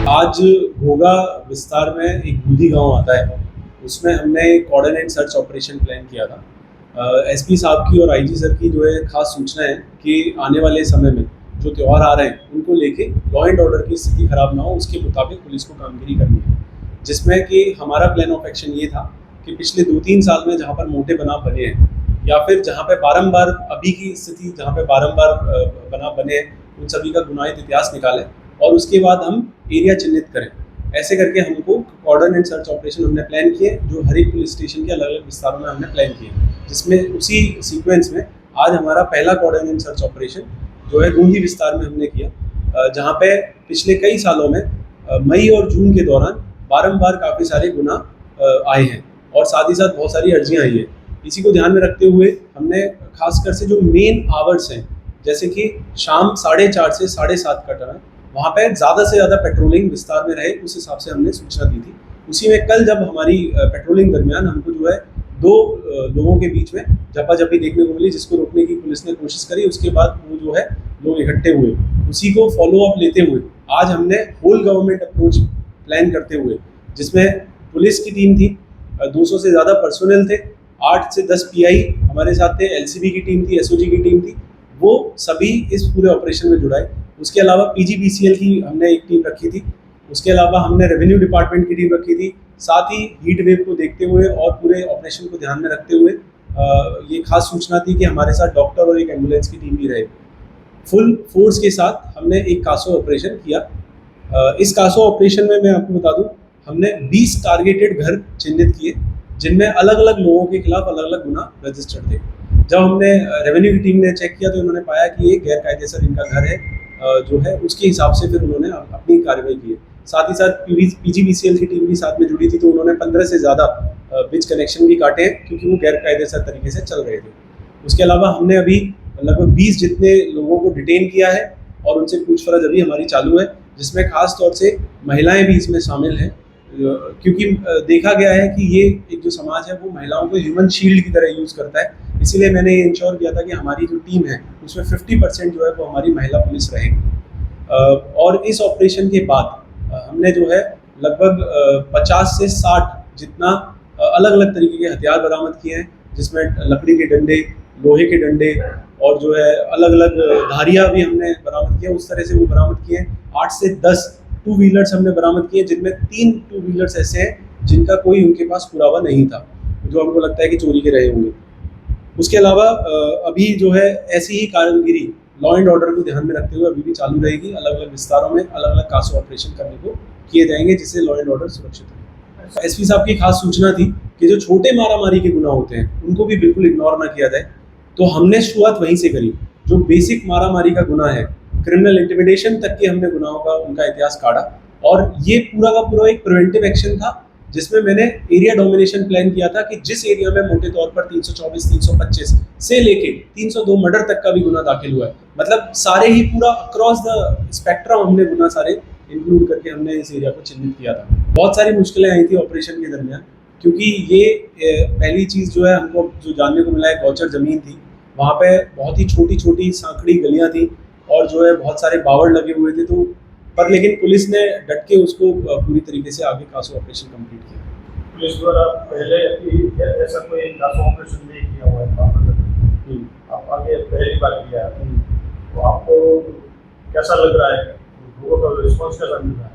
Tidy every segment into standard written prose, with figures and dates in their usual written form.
आज घोगा विस्तार में एक बूंदी गांव आता है, उसमें हमने कोऑर्डिनेट सर्च ऑपरेशन प्लान किया था। एसपी साहब की और आईजी सर की जो है खास सूचना है कि आने वाले समय में जो त्यौहार आ रहे हैं उनको लेके लॉ एंड ऑर्डर की स्थिति खराब ना हो, उसके मुताबिक पुलिस को कामगिरी करनी है। जिसमें कि हमारा प्लान ऑफ एक्शन ये था कि पिछले 2-3 साल में जहाँ पर मोटे बनाव बने हैं या फिर जहाँ पे बारंबार अभी की स्थिति जहाँ पे बारंबार बनाव बने हैं, उन सभी का गुनाहित इतिहास निकालें और उसके बाद हम एरिया चिन्हित करें। ऐसे करके हमको कोऑर्डिनेट सर्च ऑपरेशन हमने प्लान किए, जो हर एक पुलिस स्टेशन के अलग अलग विस्तारों में हमने प्लान किए, जिसमें उसी सीक्वेंस में आज हमारा पहला कोऑर्डिनेट सर्च ऑपरेशन जो है बूंदी विस्तार में हमने किया, जहाँ पे पिछले कई सालों में मई और जून के दौरान बारंबार काफ़ी सारे गुना आए हैं और साथ ही साथ बहुत सारी अर्जियाँ आई हैं। इसी को ध्यान में रखते हुए हमने खासकर से जो मेन आवर्स हैं, जैसे कि शाम 4:30 से 7:30 का टाइम, वहाँ पे ज़्यादा से ज़्यादा पेट्रोलिंग विस्तार में रहे, उस हिसाब से हमने सूचना दी थी। उसी में कल जब हमारी पेट्रोलिंग दरमियान हमको जो है दो लोगों के बीच में झपाझपी देखने को मिली, जिसको रोकने की पुलिस ने कोशिश करी। उसके बाद वो जो है लोग इकट्ठे हुए, उसी को फॉलो अप लेते हुए आज हमने होल गवर्नमेंट अप्रोच प्लान करते हुए, जिसमें पुलिस की टीम थी, 200 से ज़्यादा पर्सोनल थे, 8 से 10 पीआई हमारे साथ थे, एलसीबी की टीम थी, एसओजी की टीम थी, वो सभी इस पूरे ऑपरेशन में जुड़ाए। उसके अलावा पीजीबीसीएल की हमने एक टीम रखी थी, उसके अलावा हमने रेवेन्यू डिपार्टमेंट की टीम रखी थी। साथ ही हीट वेव को देखते हुए और पूरे ऑपरेशन को ध्यान में रखते हुए ये खास सूचना थी कि हमारे साथ डॉक्टर और एक एम्बुलेंस की टीम भी रहे। फुल फोर्स के साथ हमने एक कासो ऑपरेशन किया। इस कासो ऑपरेशन में मैं आपको बता दूं, हमने 20 टारगेटेड घर चिन्हित किए, जिनमें अलग अलग लोगों के खिलाफ अलग अलग गुना रजिस्टर्ड थे। जब हमने रेवेन्यू की टीम ने चेक किया तो उन्होंने पाया कि ये गैर कायदेसर इनका घर है, जो है उसके हिसाब से फिर उन्होंने अपनी कार्रवाई की है। साथ ही साथ पीजीबीसीएल की टीम भी साथ में जुड़ी थी, तो उन्होंने 15 से ज़्यादा बिच कनेक्शन भी काटे हैं, क्योंकि वो गैर कायदेसर तरीके से चल रहे थे। उसके अलावा हमने अभी लगभग 20 जितने लोगों को डिटेन किया है और उनसे पूछपरछ अभी हमारी चालू है, जिसमें खास तौर से महिलाएं भी इसमें शामिल हैं, क्योंकि देखा गया है कि ये एक जो समाज है वो महिलाओं को ह्यूमन शील्ड की तरह यूज़ करता है। इसीलिए मैंने ये इंश्योर किया था कि हमारी जो टीम है उसमें 50% जो है वो हमारी महिला पुलिस रहेगी। और इस ऑपरेशन के बाद हमने जो है लगभग 50 से 60 जितना अलग अलग तरीके के हथियार बरामद किए हैं, जिसमें लकड़ी के डंडे, लोहे के डंडे और जो है अलग अलग धारियाँ भी हमने बरामद किया। उस तरह से वो बरामद किए। 8 से 10 टू व्हीलर्स हमने बरामद किए, जिनमें 3 टू व्हीलर्स ऐसे हैं जिनका कोई उनके पास पुरावा नहीं था, जो हमको लगता है कि चोरी के रहे होंगे। उसके अलावा अभी जो है ऐसी ही कामगिरी लॉ एंड ऑर्डर को ध्यान में रखते हुए अभी भी चालू रहेगी। अलग अलग विस्तारों में अलग अलग कासो ऑपरेशन करने को किए जाएंगे, जिससे लॉ एंड ऑर्डर सुरक्षित रहे। एसपी साहब की खास सूचना थी कि जो छोटे मारामारी के गुनाह होते हैं उनको भी बिल्कुल इग्नोर ना किया जाए, तो हमने शुरुआत वहीं से करी। जो बेसिक मारामारी का गुनाह है, क्रिमिनल इंटिमिडेशन तक के हमने गुनाहों का उनका इतिहास काढ़ा, और ये पूरा का पूरा एक प्रिवेंटिव एक्शन था, जिसमें मैंने एरिया डोमिनेशन प्लान किया था कि जिस एरिया में मोटे तौर पर 324, 325 से लेके 302 मर्डर तक का भी गुना दाखिल हुआ है, मतलब सारे ही पूरा अक्रॉस द स्पेक्ट्रम हमने गुना सारे इंक्लूड करके हमने इस एरिया को चिन्हित किया था। बहुत सारी मुश्किलें आई थी ऑपरेशन के दरमियान, क्योंकि ये पहली चीज़ जो है हमको जो जानने को मिला है, गौचर ज़मीन थी, वहाँ पे बहुत ही छोटी छोटी सांकड़ी गलियाँ थी और जो है बहुत सारे बावड़ लगे हुए थे, तो पर लेकिन पुलिस ने डट के उसको पूरी तरीके से आगे कासो ऑपरेशन कंप्लीट किया। पुलिस द्वारा पहले ऐसा कोई कासो ऑपरेशन नहीं किया हुआ है, आप आगे पहली बार किया है, तो आपको कैसा लग रहा है, लोगों का रिस्पॉन्स कैसा मिल रहा है?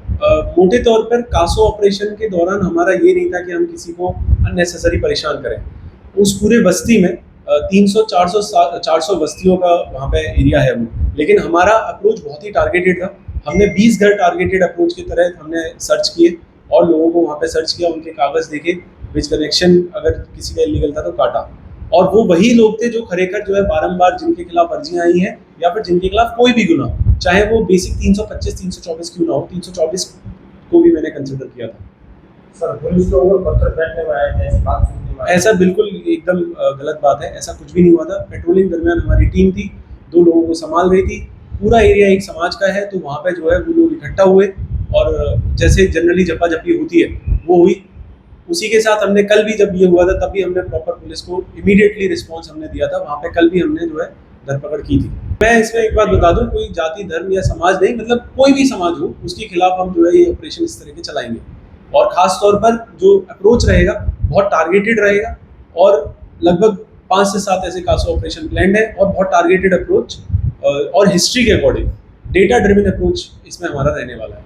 मोटे तौर पर कासो ऑपरेशन के दौरान हमारा ये नहीं था कि हम किसी को अननेसेसरी परेशान करें। उस पूरे बस्ती में 300-400 बस्तियों का वहाँ पे एरिया है वो, लेकिन हमारा अप्रोच बहुत ही टारगेटेड था। हमने 20 घर टारगेटेड अप्रोच के तहत हमने सर्च किए और लोगों को वहाँ पे सर्च किया, उनके कागज़ देखे, विच कनेक्शन अगर किसी का इलीगल था तो काटा। और वो वही लोग थे जो खरेखर जो है बारंबार जिनके खिलाफ अर्जियाँ आई हैं या फिर जिनके खिलाफ कोई भी गुना, चाहे वो बेसिक 325, 324 क्यों ना हो, 324 को भी मैंने कंसिडर किया था। सर, पुलिस के ऊपर पत्थर फेंकने में आए थे, ऐसी बात सुनने में आई। ऐसा बिल्कुल एकदम गलत बात है, ऐसा कुछ भी नहीं हुआ था। पेट्रोलिंग दरमियान हमारी टीम थी, 2 लोगों को संभाल रही थी। पूरा एरिया एक समाज का है, तो वहाँ पे जो है वो लोग इकट्ठा हुए और जैसे जनरली झपाझपी होती है वो हुई। उसी के साथ हमने कल भी जब ये हुआ था तब भी हमने प्रॉपर पुलिस को इमीडिएटली रिस्पॉन्स हमने दिया था। वहाँ पे कल भी हमने जो है धरपकड़ की थी। मैं इसमें एक बात बता दूं, कोई जाति धर्म या समाज नहीं, मतलब कोई भी समाज हो उसके खिलाफ हम जो है ये ऑपरेशन इस तरह के चलाएंगे। और खास तौर पर जो अप्रोच रहेगा बहुत टारगेटेड रहेगा, और लगभग 5 से 7 ऐसे कासो ऑपरेशन प्लान है, और बहुत टारगेटेड अप्रोच और हिस्ट्री के अकॉर्डिंग डेटा ड्रिवन अप्रोच इसमें हमारा रहने वाला है।